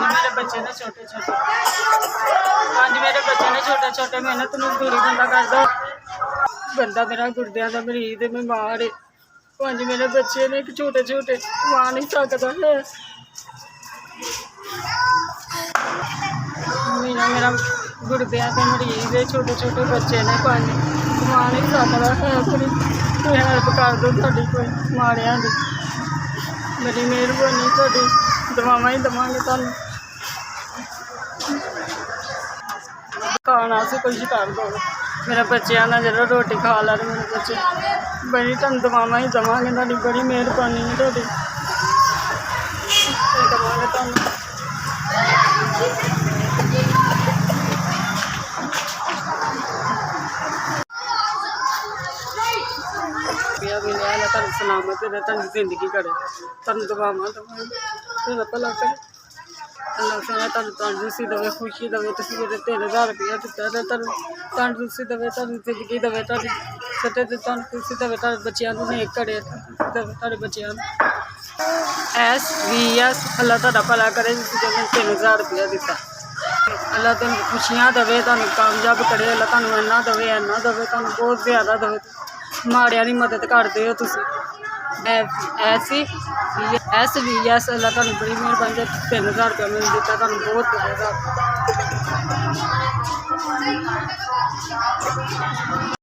मेरे बच्चे ने छोटे छोटे, पांच मेरे बच्चे ने छोटे छोटे। मेहनत मजदूरी बंदा करदा, बंदा मेरा गुर्दियां दा मरीज है, बीमार है। पांच मेरे बच्चे ने छोटे छोटे, कमा नहीं सकता है। मेरा गुर्दियां दा मरीज है, छोटे छोटे बच्चे ने, पांच कमा नहीं सकता है। कोई हेल्प कर दो साडी, कोई माड़ियां दी बड़ी मेहरबानी तुहाडी, दवावां ही देवांगे तुहानूं, खाना से कुछ कर दो। मेरे बच्चों ने जरा रोटी खा लैन, मेरे बच्चे बड़ी तुहानूं दवावां ही देवांगे, तुहाडी बड़ी मेहरबानी है तुहाडी, देवांगे तुहानूं। तुहानूं सलामत रहे, तुहानूं जिंदगी करे, तुहानूं दवावां देवांगे, तेरा भला करे। अल्लाह सोना तुहानूं तंदुरुस्ती देवे, खुशी देवे। तुसीं मेरे 3000 रुपया दित्ता ते तुहानूं तंदुरुस्ती देवे, तुहानूं जिंदगी देवे, तुहाडी सच्चे ते तंदुरुस्ती देवे, तुहाडे बच्चिआं नूं नेक करे देवे, तुहाडे बच्चिआं नूं SVS। अल्लाह तुहाडा भला करे, तुसीं मैनूं 3000 रुपया दित्ता। अल्लाह तुहानूं खुशियां देवे, तुहानूं कामयाब करे, अल्लाह तुहानूं इन्ना देवे, तुहानूं बहुत ज़्यादा देवे। माड़िआं दी मदद करदे हो तुसीं। SVS अल्लाह तुहानूं बड़ी मेहरबानी, 3000 रुपया मैनूं दित्ता, तुहानूं बहुत बहुत